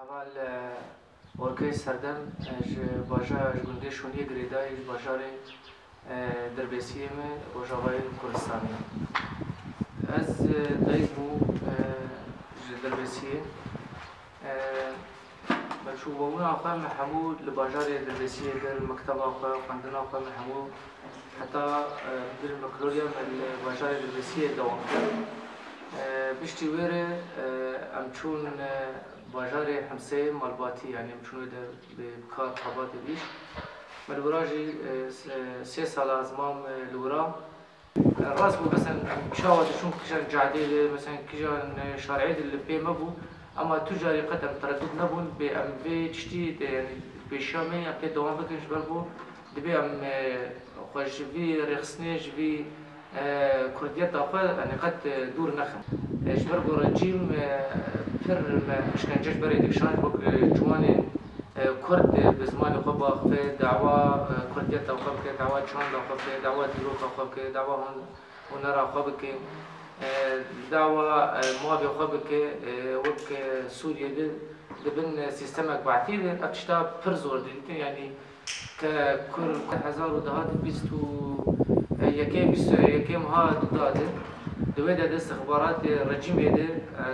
Naval Orkay Serdem ji bajar gundê şoniyê girêdayî ji bajarê Dirbêsiyê me Rojavayê Kurdistanê. Ez dayîk bû ji Dirbêsiyê. Meşûbûna xwe me hemû li bajarê Dirbêsiyê kir, mekteba xwe, xwendina xwe me hemû heta bil mikroriya me li bajarê Dirbêsiyê dewam kir. Piştî wê re em çûn bajarê Hemseyê malbatî yani em çûn de bi kar hebatê dîş. Me li wira jî 3 sala zimam li wira. Rast bû mesela çawa diçûn kişan cadê de mesela kişan şerعî de li pê me bû ama tu carî qet em tereddûd nebûn bê em vê tiştî de yani pêşiya me em pê dewam bikin ji ber ku divê em xwe ji vî rêxistinê ji vî Kurdiyeta xwe yani qet dûr nexin. Ji ber ku rejîm pir me işkence ji berê dikişand wek ciwanên Kurd bi zimanê xwe biaxive dawa Kurdiyeta xwe bike, dawa çanda xwe bike, dawa dîroka xwe bike, dawa hunera xwe bike, dawa mavê xwe bike wek Sûriyê de dibin sîstemek bahtî de ev tişta pir zor dîtin yani ke Kurd 2021 hat dade دوی د استخبارات رژیمê de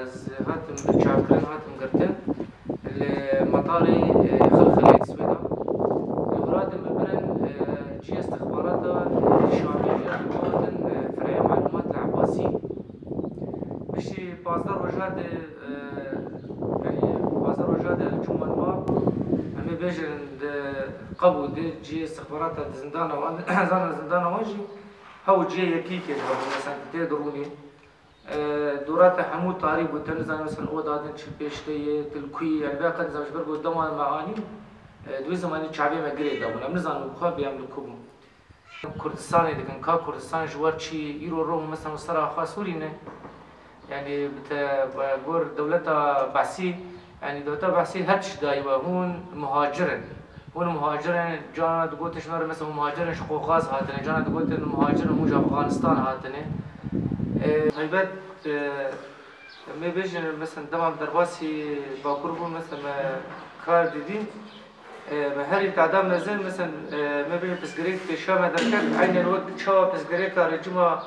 ez hatim çavkirin hatim girtin li metarê Xilxilê Swêda li wira de me birin cî istixbarata Şamê jî hatin firaya malûmat li Ebbasî piştî 15 roja de yani 15 roja de çûn malba em ê bêjin di qebû de cî istixbarata zindana wan zana zindana wan jî هاو جي يكيك هاو مثلا تدروني دورات حمو طاري بوتن زان مثلا او دادن چ بيشتي تلكوي يعني بقى قد زمش برغو دما معاني دوي زماني شعبي ما غري دا ولا نزان خو بيعملوا كوم كردستان دكن كا كردستان جوار چي يرو رو مثلا مسترا خاصورينه يعني بتا غور دولتا بحثي يعني دولتا بحثي هاتش دايوا هون مهاجرن هون مهاجرن جانا دقوت شنو مثلا مهاجرن شقوقاز هاتنه جانا دقوت مهاجرن موج افغانستان هاتنه هيبت ما بيجن مثلا دمام درباسي باكوربون مثلا كار ديدين ما هري تعدام نزل مثلا ما بيجن بسجريك بيشام دركات عين الوقت شوا بسجريك رجما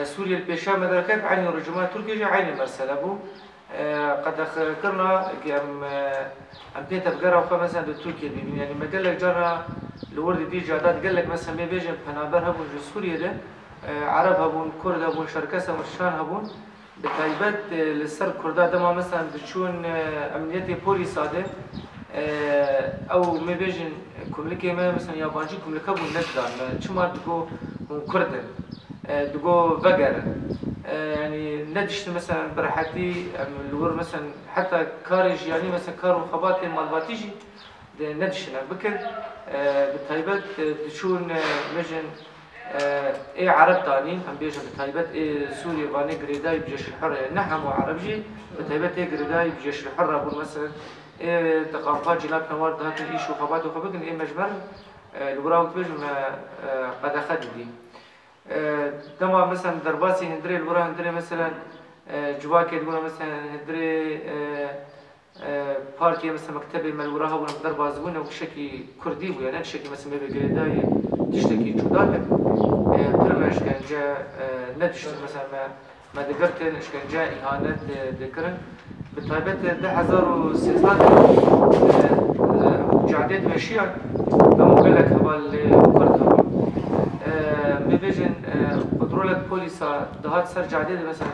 سوريا البيشام دركات عين رجما تركيا عين المرسل ابو قد ذكرنا ام بيتا بقرا وخا مثلا تركيا يعني ما قال لك جرى الورد دي جادات قال لك مثلا ما بيجن بنابر هبون سوريا ده عرب هبون كرد هبون شركسه مرشان هبون بتايبت للسر كردا دما مثلا بتشون امنيتي بوليس هذا او ما بيجن كملكي ما مثلا يابانجي كملكه بون نقدر شما تقو كرد تقو فقر يعني ندشت مثلا برحتي الور مثلا حتى كارج يعني مثلا كارو خباتي مالباتيجي ندشنا بكر بتايبت تشون مجن اي عرب تاني هم بيجي بتايبت اي سوريا باني قريداي بجيش الحر نحن وعربجي بتايبت اي قريداي بجيش الحر ابو مثلا اي تقافات جناب نوار دهات ايش وخبات وخبكن اي مجمر الوراوت بيجي قد اخذ دي دما مثلا درباسي هندري الورا هندري مثلا جواكي تقول مثلا هندري بارتي مثلا مكتبي مال وراها ولا دربازونه وشكي كردي ويعني شكي مثلا بقريداي تشتكي جودات برمش كان جاء ندشت مثلا ما ذكرت كان جاء إهانات ذكرن بالطيبات ده 1600 جعدات ماشية أو قال لك هبال كردها ما بيجن قدرولة بوليسا دهات سر جعدات مثلا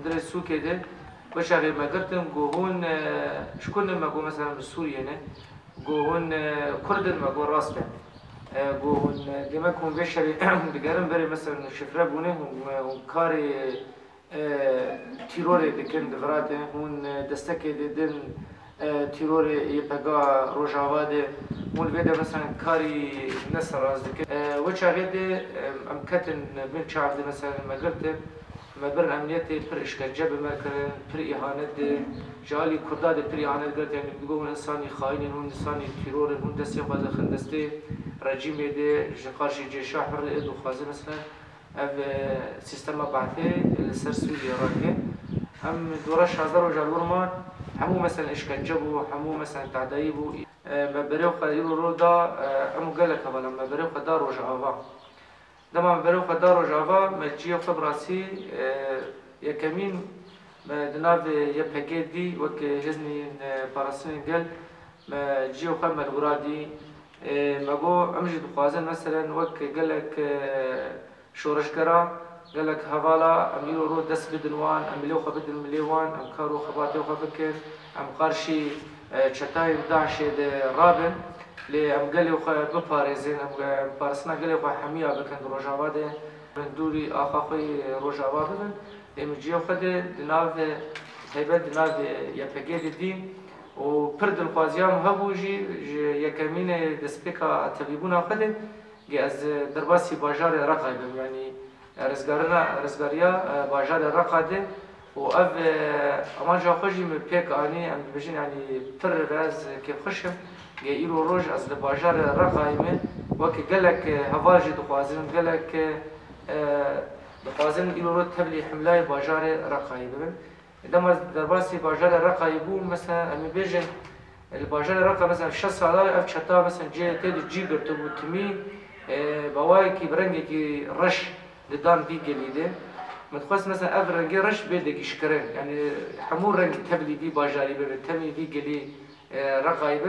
تندرس السوق ده باش غير ما قرتم جوهون شكون ما جو مثلا بالسوريا نه جوهون كردن ما جو راسته جوهون دماغ هم بيشري دقارن بري مثلا شفرة بونه وكاري تيروري دكان دفراته هون دستكي دين تيروري يبقى روجاوا ده هون بيدا مثلا كاري نصر راز دك وجه غيده ام كتن بين شعب مثلا ما قلت ما برن امنيتي پر اشكنجه بمركن پر اهانت جالي كردا ده پر اهانت قلت يعني بيقولوا انساني خاين هون انساني تيرور هون دستي خواز خندسته رژیم ده جقاش جيشا حر ادو خازن مثلا اف سيستم بعثي لسر سوريا راكه هم دورش هزار و جالور ما همو مثلا اشکنجه بو، همو مثلا تعدایی بو. مبرو خدیرو رو دا همو گلک اولا مبرو خدا روز آوا. دما مبرو خدا روز آوا مجیو خبراسی یکمین دناب یه پکیدی وک هزنی پاراسین گل مجیو خم ملورادی مگو امجد خوازن مثلا وک گلک شورشگرا قالك هوالا أميلو رو دس بدنوان أميلو خبد المليوان أم كارو خباتي وخبكر أم قارشي شتاي داعشي ده رابن لي أم قالي وخ بباريزين أم بارسنا قالي وخ حمية بكن روجاوا ده من دوري آخاخي روجاوا بدن أم جيو خده دناف هيبت دناف يبقى دي وبرد الخوازيام هبوجي يكمين دسبيكا تبيبونا خده از درباسی باجار رقابه يعني رزگاریا باجار رقاده و اف اما جا خوشی من پیک آنی ام بجین یعنی پر راز که خوشم گه ایرو روز از باجار رقایمه وقتی گلک هواجی دخوازن گلک دخوازن ایرو رو تبلی حملای باجار رقایبه دم درباسی باجار رقایبو مثلا ام بجین الباجار رقا مثلا 6 ساله اف چتا مثلا جی گرتو بود تمی بواي كي برنجي كي رش لدان في جليده متخصص مثلا اف رنجي رش بيدك يشكرن يعني حمور رنج تبلي في باجاري تمي في جلي رقاي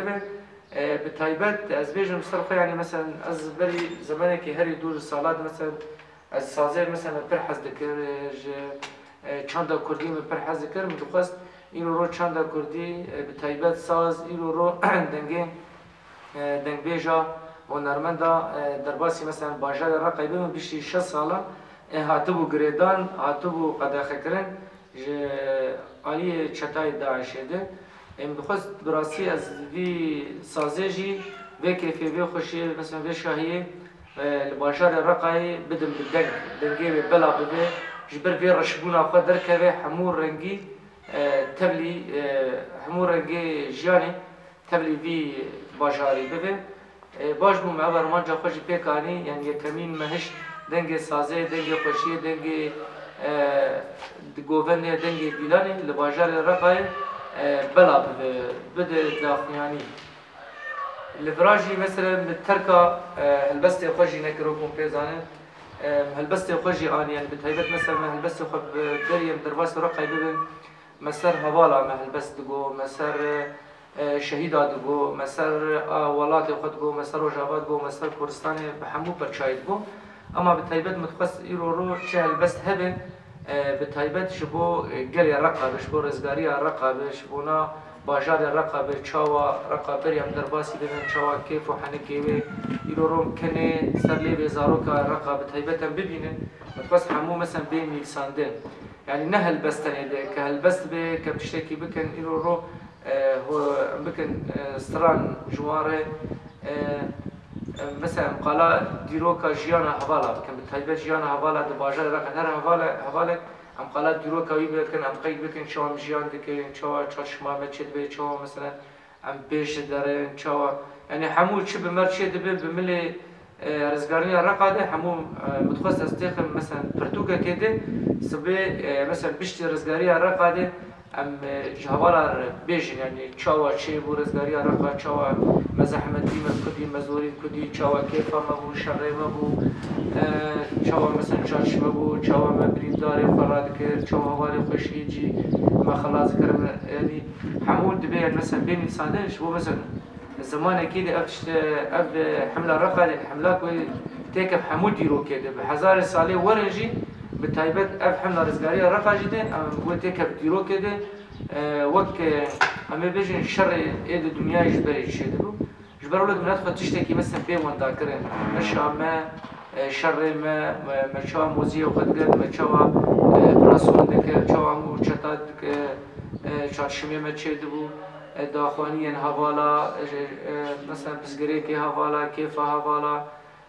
بتايبات ازبيج مصرفه يعني مثلا از بري زمانك هري دور الصالات مثلا از سازير مثلا برحز ذكر چاندا كردي من برحز ذكر متخصص اینو رو چاندا كردي بتايبات ساز اینو رو دنگ بيجا ونرمندا درباسی مثلا باجار رقیبه من بیشتر 6 ساله هاتبو گریدان هاتبو قداخه کرن علی چتای داعشه ده ام بخواست براسی از وی سازجی و کیفی وی خوشی مثلا وی شاهی باجار رقای بدم دنگی بلا بده جبر وی رشبونا خود درکه حمور رنگی تبلی حمور رنگی جانی تبلی وی باجاری بده باش بوم اول رومان جا خوشی پیکانی یعنی یکمین مهش دنگ سازه دنگ خوشی دنگ گوونه دنگ بیلانی لباجار رقای بلا بده داخیانی لفراجی مثلا ترکا هلبست خوشی نکروکم پیزانه هلبست خوشی آنی یعنی بتایبت مثلا هلبست خب دریم درواس رقای ببین مسر حوالا هلبست گو مسر شهید آدگو مسر ولات خود گو مسر روجاوات گو مسر کردستان به همو برچاید گو اما به تایبت متخصص ایرو رو چه البست هبن به تایبت شبو گلی رقابش بو رزگاری رقابش بونا باجار رقابه چاوا رقابری هم درباسی ببین چاوا کیف و حنکیوه ایرو رو کنه سرلی به زارو که رقابه تایبت هم ببینه متخصص همو مثلا بین میلسانده يعني نه البستنه ده که البست به که بتشتكي بکن ایرو رو هو بكن ستران جواره مثلا قالا ديروكا جيانا هوالا بكن بتهيبه جيانا هوالا دباجر رقم هر هوالا هم قالا ديروكا بكن هم قيد بكن شو هم جيان دكين شو شما متشد به شو مثلا هم بيش دارن شو يعني حمو شو بمرشي دبل بملي رزقارني رقاده حمو متخصص استخدم مثلا برتوكا كده سبي مثلا بيشتي رزقاري رقاده ام جهوالا بیشن یعنی چاوا چه بو رزگاری رقا چاوا مزحمت دیم کدی مزوری کدی چاوا کیفا مبو شرعی مبو چاوا مثلا چارش مبو چاوا مبریداری فراد کرد چاوا والی خوشیجی ما خلاص کرم یعنی حمود دبی مثلا بین انسانش بو مثلا زمان اكيد اب حمله رقا الحملات تيكف حمود يرو كده بهزار ساله ورنجي بتايبت اف حمله رزقاريه رقا جده وتيكف ديرو كده وك اما بيجن شر ايد الدنيا يجبري شي دبو جبروا له الدنيا تخد تشتكي مثلا بي وان ذاكرين مشا ما شر ما شا موزيه وقد ما شا براسون دك شا مو چتا چارشمه ما چه دبو داخوانيا هوالا مثلا بزغريكي هوالا كيف هوالا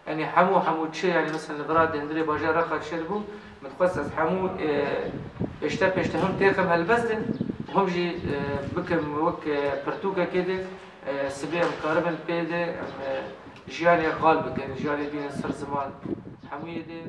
يعني حمو تشي يعني مثلا الغراد هندري باجا رقا تشربو متخصص حمو اشتهم تيخم هالبزن وهم جي بكم وك برتوكا كده سبيع مقاربا بيده جياني قالبك يعني جياني دين السر زمان حمو يدي